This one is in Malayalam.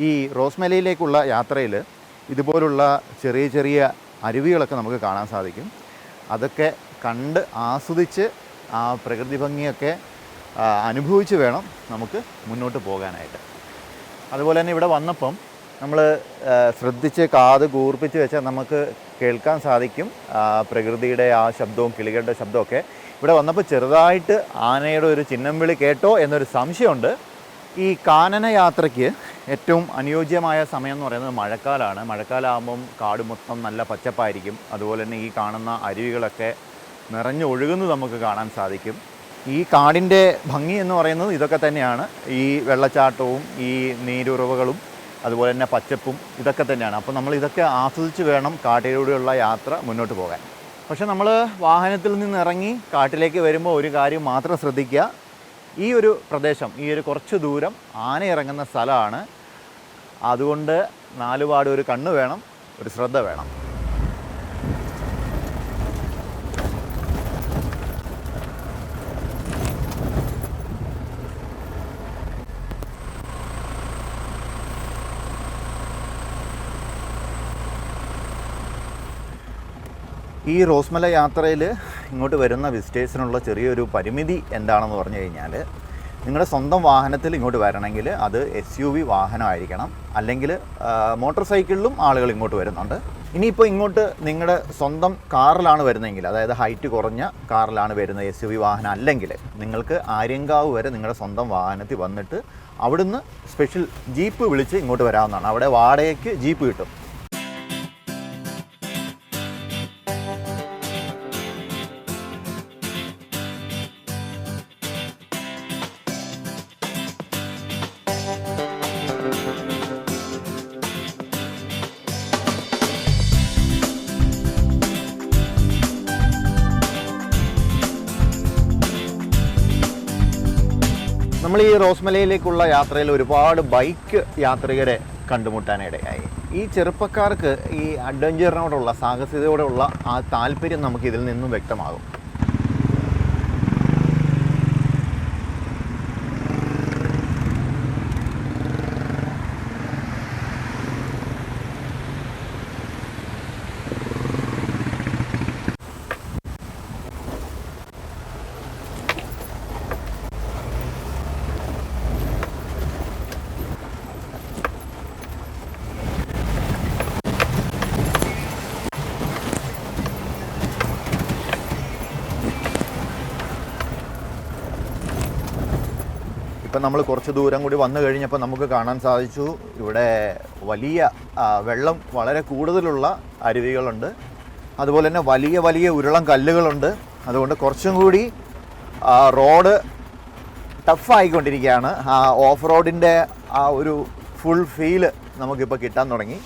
ഈ റോസ്മലയിലേക്കുള്ള യാത്രയിൽ ഇതുപോലുള്ള ചെറിയ ചെറിയ അരുവികളൊക്കെ നമുക്ക് കാണാൻ സാധിക്കും. അതൊക്കെ കണ്ട് ആസ്വദിച്ച് ആ പ്രകൃതി ഭംഗിയൊക്കെ അനുഭവിച്ച് വേണം നമുക്ക് മുന്നോട്ട് പോകാനായിട്ട്. അതുപോലെ തന്നെ ഇവിടെ വന്നപ്പം നമ്മൾ ശ്രദ്ധിച്ച് കാത് കൂർപ്പിച്ച് വെച്ചാൽ നമുക്ക് കേൾക്കാൻ സാധിക്കും പ്രകൃതിയുടെ ആ ശബ്ദവും കിളികളുടെ ശബ്ദമൊക്കെ. ഇവിടെ വന്നപ്പോൾ ചെറുതായിട്ട് ആനയുടെ ഒരു ചിഹ്നം വിളി കേട്ടോ എന്നൊരു സംശയമുണ്ട്. ഈ കാനന യാത്രയ്ക്ക് ഏറ്റവും അനുയോജ്യമായ സമയം എന്ന് പറയുന്നത് മഴക്കാലമാണ്. മഴക്കാലമാകുമ്പം കാട് മൊത്തം നല്ല പച്ചപ്പായിരിക്കും. അതുപോലെ തന്നെ ഈ കാണുന്ന അരുവികളൊക്കെ നിറഞ്ഞൊഴുകുന്നത് നമുക്ക് കാണാൻ സാധിക്കും. ഈ കാടിൻ്റെ ഭംഗി എന്ന് പറയുന്നത് ഇതൊക്കെ തന്നെയാണ്. ഈ വെള്ളച്ചാട്ടവും ഈ നീരുറവകളും അതുപോലെ തന്നെ പച്ചപ്പും ഇതൊക്കെ തന്നെയാണ്. അപ്പോൾ നമ്മൾ ഇതൊക്കെ ആസ്വദിച്ച് വേണം കാട്ടിലൂടെയുള്ള യാത്ര മുന്നോട്ട് പോകാൻ. പക്ഷെ നമ്മൾ വാഹനത്തിൽ നിന്ന് ഇറങ്ങി കാട്ടിലേക്ക് വരുമ്പോൾ ഒരു കാര്യം മാത്രം ശ്രദ്ധിക്കുക. ഈ ഒരു പ്രദേശം, ഈ ഒരു കുറച്ച് ദൂരം ആന ഇറങ്ങുന്ന സ്ഥലമാണ്. അതുകൊണ്ട് നാലുപാട് ഒരു കണ്ണ് വേണം, ഒരു ശ്രദ്ധ വേണം. ഈ റോസ്മല യാത്രയിൽ ഇങ്ങോട്ട് വരുന്ന വിസിറ്റേഴ്സിനുള്ള ചെറിയൊരു പരിമിതി എന്താണെന്ന് പറഞ്ഞു കഴിഞ്ഞാൽ, നിങ്ങളുടെ സ്വന്തം വാഹനത്തിൽ ഇങ്ങോട്ട് വരണമെങ്കിൽ അത് SUV വാഹനമായിരിക്കണം. അല്ലെങ്കിൽ മോട്ടോർ സൈക്കിളിലും ആളുകൾ ഇങ്ങോട്ട് വരുന്നുണ്ട്. ഇനിയിപ്പോൾ ഇങ്ങോട്ട് നിങ്ങളുടെ സ്വന്തം കാറിലാണ് വരുന്നതെങ്കിൽ, അതായത് ഹൈറ്റ് കുറഞ്ഞ കാറിലാണ് വരുന്നത്, SUV വാഹനം അല്ലെങ്കിൽ നിങ്ങൾക്ക് ആര്യങ്കാവ് വരെ നിങ്ങളുടെ സ്വന്തം വാഹനത്തിൽ വന്നിട്ട് അവിടുന്ന് സ്പെഷ്യൽ ജീപ്പ് വിളിച്ച് ഇങ്ങോട്ട് വരാവുന്നതാണ്. അവിടെ വാടകയ്ക്ക് ജീപ്പ് കിട്ടും. നമ്മൾ ഈ റോസ്മലയിലേക്കുള്ള യാത്രയിൽ ഒരുപാട് ബൈക്ക് യാത്രികരെ കണ്ടുമുട്ടാനിടയായി. ഈ ചെറുപ്പക്കാർക്ക് ഈ അഡ്വഞ്ചറിനോടുള്ള, സാഹസികതയോടുള്ള ആ താല്പര്യം നമുക്ക് ഇതിൽ നിന്നും വ്യക്തമാകും. ഇപ്പം നമ്മൾ കുറച്ച് ദൂരം കൂടി വന്നു കഴിഞ്ഞപ്പോൾ നമുക്ക് കാണാൻ സാധിച്ചു ഇവിടെ വലിയ വെള്ളം വളരെ കൂടുതലുള്ള അരുവികളുണ്ട്. അതുപോലെ തന്നെ വലിയ വലിയ ഉരുളം കല്ലുകളുണ്ട്. അതുകൊണ്ട് കുറച്ചും കൂടി റോഡ് ടഫായിക്കൊണ്ടിരിക്കുകയാണ്. ഓഫ് റോഡിൻ്റെ ആ ഒരു ഫുൾ ഫീല് നമുക്കിപ്പോൾ കിട്ടാൻ തുടങ്ങി.